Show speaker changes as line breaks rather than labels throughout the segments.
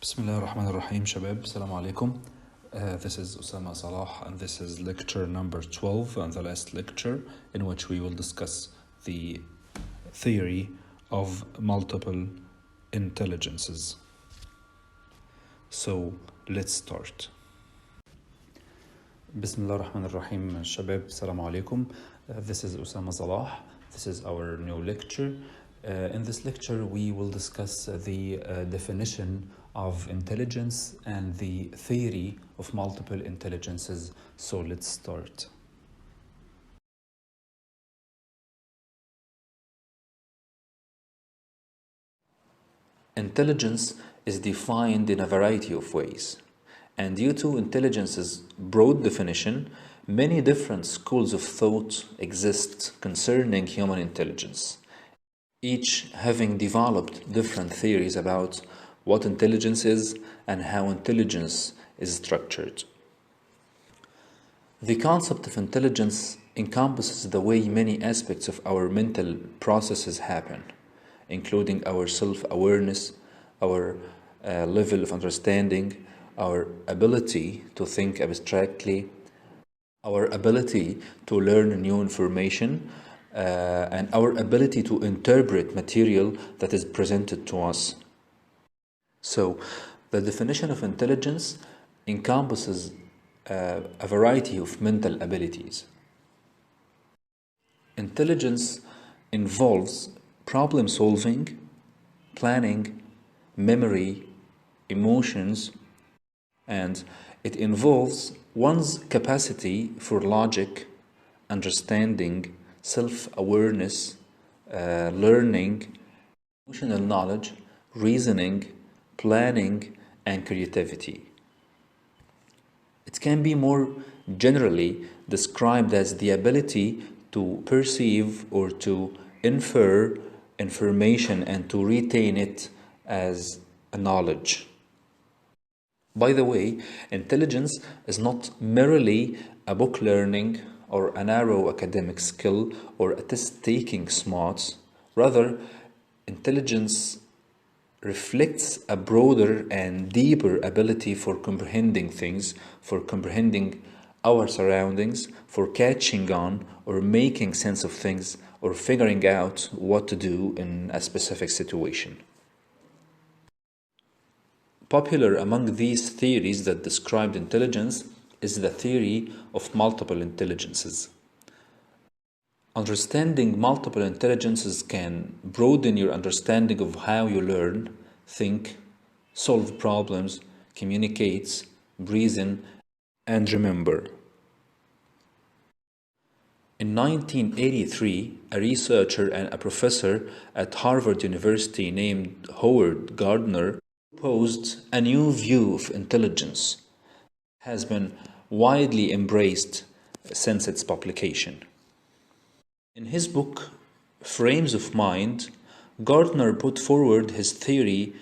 Bismillah ar-Rahman ar-Rahim, Shabab. Assalamu alaikum. This is Usama Salah, and this is lecture number 12, and the last lecture in which we will discuss the theory of multiple intelligences. So, let's start. Bismillah ar-Rahman ar-Rahim, Shabab. Assalamu alaikum. This is Usama Salah. This is our new lecture. In this lecture, we will discuss the definition of intelligence and the theory of multiple intelligences. So let's start. Intelligence is defined in a variety of ways, and due to intelligence's broad definition, many different schools of thought exist concerning human intelligence, each having developed different theories about what intelligence is and how intelligence is structured. The concept of intelligence encompasses the way many aspects of our mental processes happen, including our self-awareness, our level of understanding, our ability to think abstractly, our ability to learn new information, and our ability to interpret material that is presented to us. So, the definition of intelligence encompasses a variety of mental abilities. Intelligence involves problem solving, planning, memory, emotions, and it involves one's capacity for logic, understanding, self-awareness, learning, emotional knowledge, reasoning, planning, and creativity. It can be more generally described as the ability to perceive or to infer information and to retain it as a knowledge. By the way, intelligence is not merely a book learning or a narrow academic skill or a test-taking smarts. Rather, intelligence reflects a broader and deeper ability for comprehending things, for comprehending our surroundings, for catching on or making sense of things, or figuring out what to do in a specific situation. Popular among these theories that describe intelligence is the theory of multiple intelligences. Understanding multiple intelligences can broaden your understanding of how you learn, think, solve problems, communicate, reason, and remember. In 1983, a researcher and a professor at Harvard University named Howard Gardner proposed a new view of intelligence that has been widely embraced since its publication. In his book, Frames of Mind, Gardner put forward his theory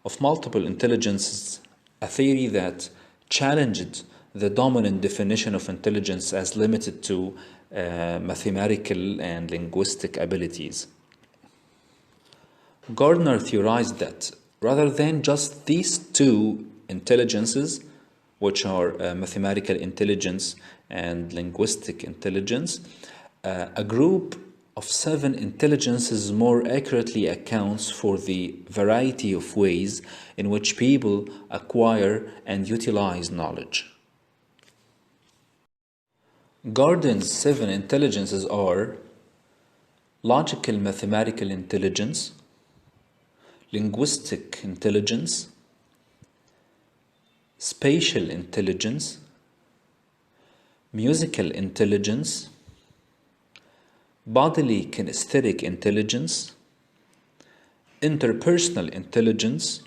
of multiple intelligences, a theory that challenged the dominant definition of intelligence as limited to mathematical and linguistic abilities. Gardner theorized that rather than just these two intelligences, which are mathematical intelligence and linguistic intelligence, a group of 7 intelligences more accurately accounts for the variety of ways in which people acquire and utilize knowledge. Gardner's 7 intelligences are logical mathematical intelligence, linguistic intelligence, spatial intelligence, musical intelligence, bodily kinesthetic intelligence, interpersonal intelligence,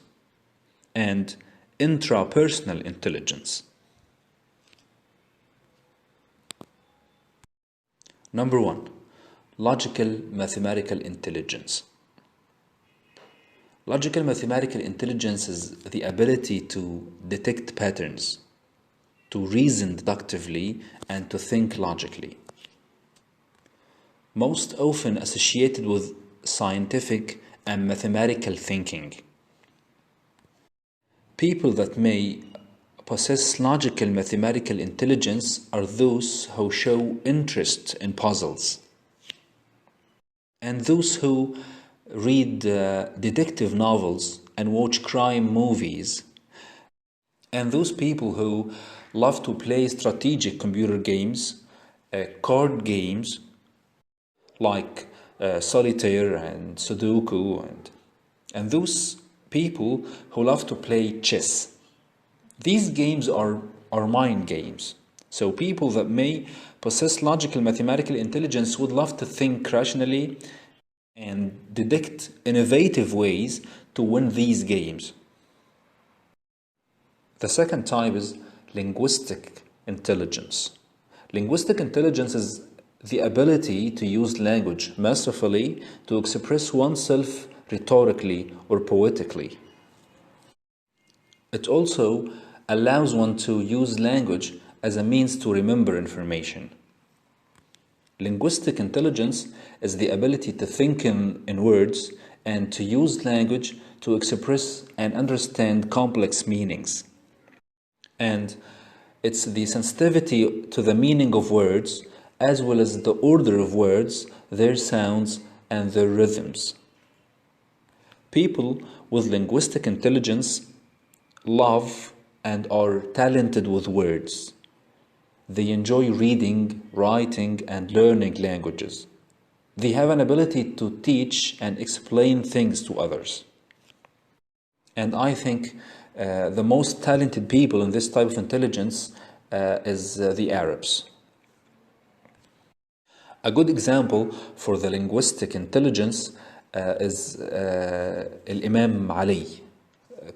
and intrapersonal intelligence. Number 1. Logical mathematical intelligence. Logical mathematical intelligence is the ability to detect patterns, to reason deductively, and to think logically. Most often associated with scientific and mathematical thinking. People that may possess logical mathematical intelligence are those who show interest in puzzles, and those who read detective novels and watch crime movies, and those people who love to play strategic computer games, card games like solitaire and Sudoku, and those people who love to play chess. These games are mind games. So people that may possess logical mathematical intelligence would love to think rationally and deduct innovative ways to win these games. The second type is linguistic intelligence. Linguistic intelligence is the ability to use language masterfully to express oneself rhetorically or poetically. It also allows one to use language as a means to remember information. Linguistic intelligence is the ability to think in words and to use language to express and understand complex meanings. And it's the sensitivity to the meaning of words as well as the order of words, their sounds, and their rhythms. People with linguistic intelligence love and are talented with words. They enjoy reading, writing, and learning languages. They have an ability to teach and explain things to others. And I think the most talented people in this type of intelligence is the Arabs. A good example for the linguistic intelligence is Imam Ali,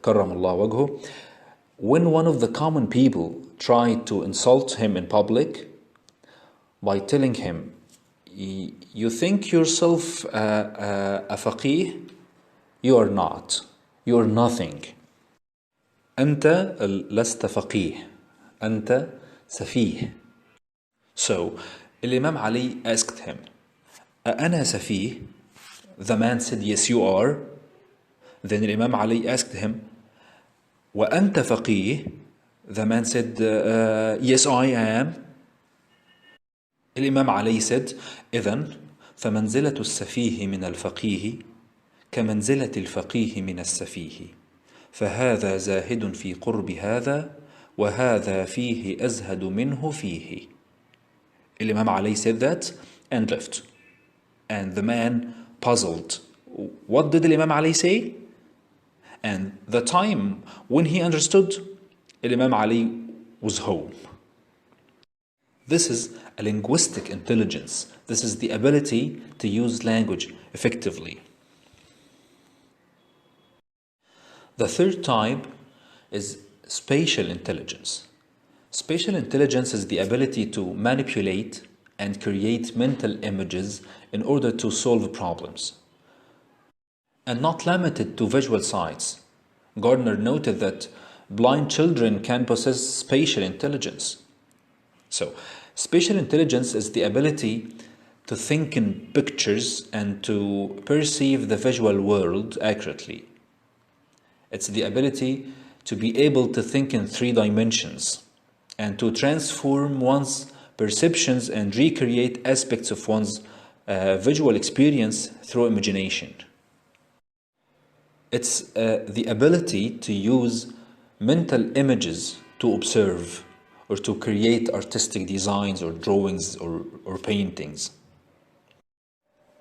كرم الله وجهه. When one of the common people tried to insult him in public by telling him, you think yourself a faqih? You are not. You are nothing. أنت لست فقيه. أنت سفيه. So, Imam Ali asked him, أأنا سفيه? The man said, yes, you are. Then Imam Ali asked him, وأنت فقيه? The man said, yes, I am. Imam Ali said, إذن فمنزلة السفيه من الفقيه كمنزلة الفقيه من السفيه فهذا زاهد في قرب هذا وهذا فيه أزهد منه فيه. Imam Ali said that and left. And the man puzzled. What did Imam Ali say? And the time when he understood, Imam Ali was home. This is a linguistic intelligence. This is the ability to use language effectively. The third type is spatial intelligence. Spatial intelligence is the ability to manipulate and create mental images in order to solve problems, and not limited to visual sights. Gardner noted that blind children can possess spatial intelligence. So, spatial intelligence is the ability to think in pictures and to perceive the visual world accurately. It's the ability to be able to think in 3 dimensions and to transform one's perceptions and recreate aspects of one's visual experience through imagination. It's the ability to use mental images to observe or to create artistic designs or drawings or paintings.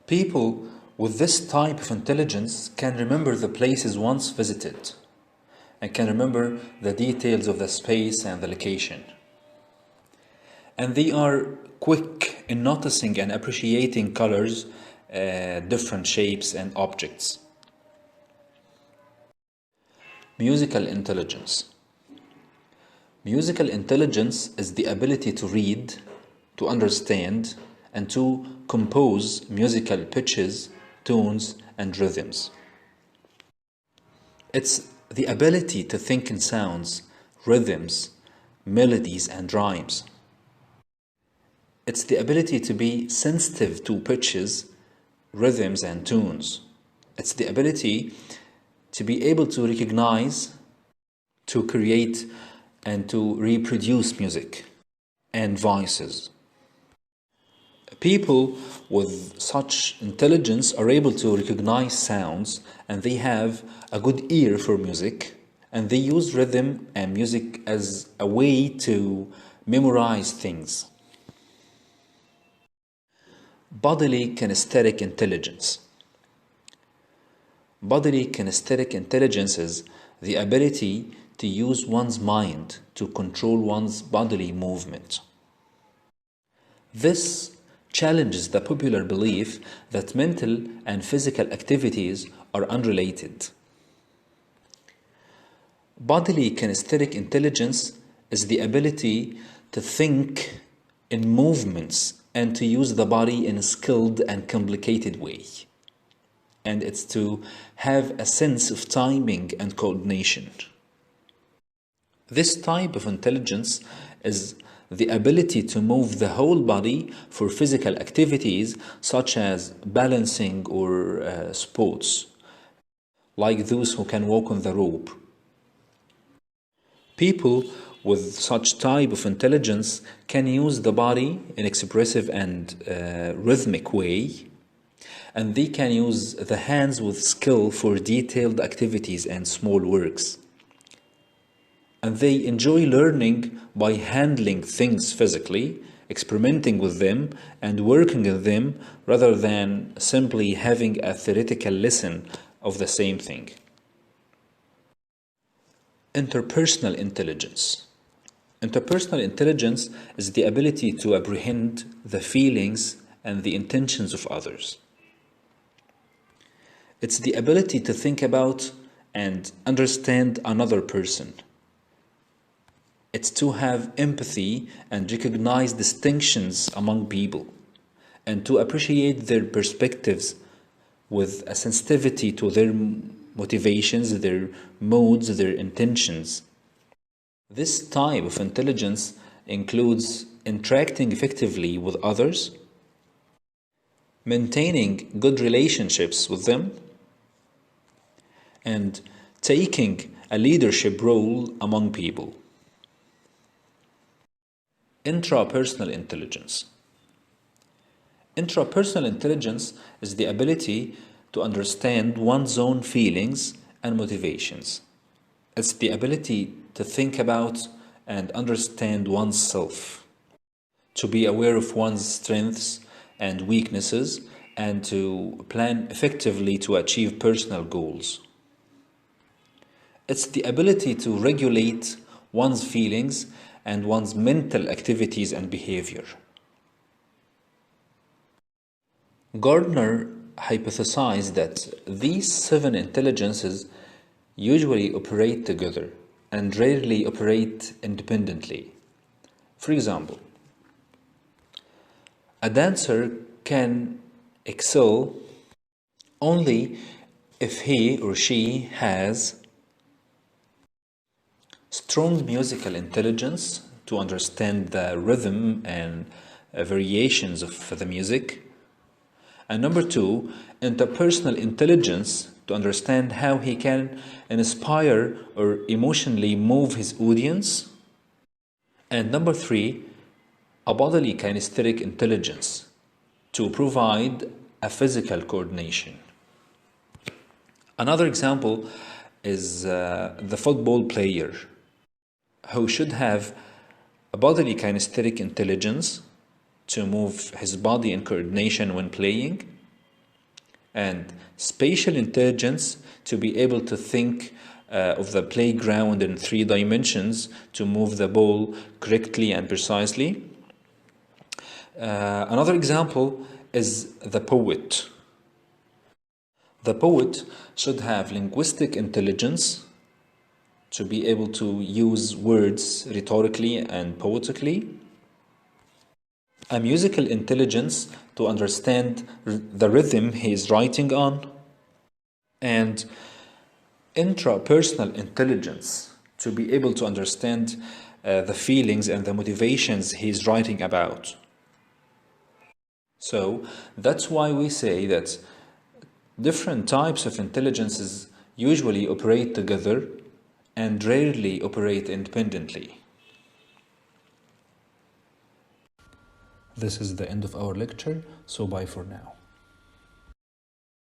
People with this type of intelligence can remember the places once visited and can remember the details of the space and the location. And they are quick in noticing and appreciating colors, different shapes and objects. Musical intelligence. Musical intelligence is the ability to read, to understand, and to compose musical pitches, tones, and rhythms. It's the ability to think in sounds, rhythms, melodies, and rhymes. It's the ability to be sensitive to pitches, rhythms, and tunes. It's the ability to be able to recognize to create and to reproduce music and voices. People with such intelligence are able to recognize sounds, and they have a good ear for music, and they use rhythm and music as a way to memorize things. Bodily Kinesthetic Intelligence. Bodily Kinesthetic Intelligence is the ability to use one's mind to control one's bodily movement. This challenges the popular belief that mental and physical activities are unrelated. Bodily Kinesthetic Intelligence is the ability to think in movements and to use the body in a skilled and complicated way. And it's to have a sense of timing and coordination. This type of intelligence is the ability to move the whole body for physical activities such as balancing or sports, like those who can walk on the rope. People with such type of intelligence can use the body in expressive and rhythmic way, and they can use the hands with skill for detailed activities and small works. And they enjoy learning by handling things physically, experimenting with them, and working with them rather than simply having a theoretical lesson of the same thing. Interpersonal intelligence. Interpersonal intelligence is the ability to apprehend the feelings and the intentions of others. It's the ability to think about and understand another person. It's to have empathy and recognize distinctions among people, and to appreciate their perspectives with a sensitivity to their motivations, their moods, their intentions. This type of intelligence includes interacting effectively with others, maintaining good relationships with them, and taking a leadership role among people. Intra-Personal Intelligence. Intra-Personal Intelligence is the ability to understand one's own feelings and motivations. It's the ability to think about and understand oneself, to be aware of one's strengths and weaknesses, and to plan effectively to achieve personal goals. It's the ability to regulate one's feelings and one's mental activities and behavior. Gardner hypothesized that these 7 intelligences usually operate together and rarely operate independently. For example, a dancer can excel only if he or she has strong musical intelligence to understand the rhythm and variations of the music. And number 2, interpersonal intelligence to understand how he can inspire or emotionally move his audience. And number 3, a bodily kinesthetic intelligence to provide a physical coordination. Another example is the football player, who should have a bodily kinesthetic intelligence to move his body in coordination when playing, and spatial intelligence to be able to think of the playground in 3 dimensions to move the ball correctly and precisely. Another example is the poet. The poet should have linguistic intelligence to be able to use words rhetorically and poetically, a musical intelligence to understand the rhythm he is writing on, and intrapersonal intelligence to be able to understand the feelings and the motivations he is writing about. So that's why we say that different types of intelligences usually operate together and rarely operate independently. This is the end of our lecture, so bye for now.